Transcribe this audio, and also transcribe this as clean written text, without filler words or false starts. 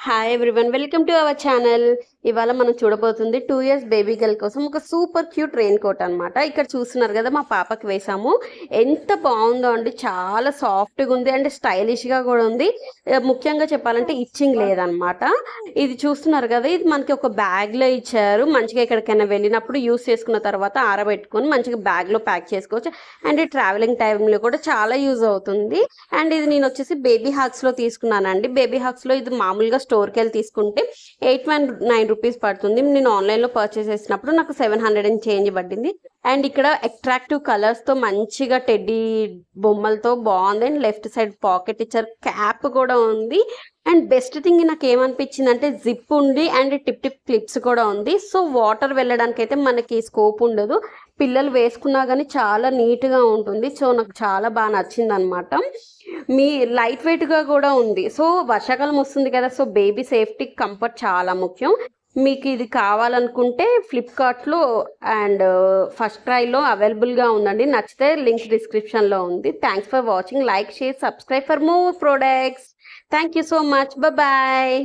Hi everyone, welcome to our channel. ఇవాళ మనం చూడబోతుంది 2 years baby girl కోసం ఒక సూపర్ క్యూట్ రెయిన్ కోట్ అనమాట. ఇక్కడ చూస్తున్నారు కదా, మా పాపకి వేసాము. ఎంత బాగుందో అండి, చాలా సాఫ్ట్గా ఉంది అండ్ స్టైలిష్గా కూడా ఉంది. ముఖ్యంగా చెప్పాలంటే ఇచ్చింగ్ లేదనమాట. ఇది చూస్తున్నారు కదా, ఇది మనకి ఒక బ్యాగ్లో ఇచ్చారు. మంచిగా ఎక్కడికైనా వెళ్ళినప్పుడు యూస్ చేసుకున్న తర్వాత ఆరబెట్టుకొని మంచిగా బ్యాగ్లో ప్యాక్ చేసుకోవచ్చు. అండ్ ట్రావెలింగ్ టైంలో కూడా చాలా యూజ్ అవుతుంది. అండ్ ఇది నేను వచ్చేసి బేబీ హాక్స్లో తీసుకున్నానండి. బేబీ హాక్స్లో ఇది మామూలుగా స్టోర్కి వెళ్ళి తీసుకుంటే 819 రూపీస్ పడుతుంది. నేను ఆన్లైన్లో పర్చేస్ చేసినప్పుడు నాకు 700 అండ్ చేంజ్ పడింది. అండ్ ఇక్కడ అట్రాక్టివ్ కలర్స్తో మంచిగా టెడ్డీ బొమ్మలతో బాగుంది. అండ్ లెఫ్ట్ సైడ్ పాకెట్ ఇచ్చారు, క్యాప్ కూడా ఉంది. అండ్ బెస్ట్ థింగ్ నాకు ఏమనిపించింది అంటే జిప్ ఉంది అండ్ టిప్ టిప్ క్లిప్స్ కూడా ఉంది. సో వాటర్ వెళ్ళడానికి అయితే మనకి స్కోప్ ఉండదు. పిల్లలు వేసుకున్నా కానీ చాలా నీట్గా ఉంటుంది. సో నాకు చాలా బాగా నచ్చింది అనమాట. మీ లైట్ వెయిట్గా కూడా ఉంది. సో వర్షాకాలం వస్తుంది కదా, సో బేబీ సేఫ్టీ కంఫర్ట్ చాలా ముఖ్యం. మీకు ఇది కావాలనుకుంటే ఫ్లిప్కార్ట్లో అండ్ ఫస్ట్ క్రైలో అవైలబుల్గా ఉందండి. నచ్చితే లింక్ డిస్క్రిప్షన్లో ఉంది. Thanks for watching. Like, share, subscribe for more products. Thank you so much. Bye.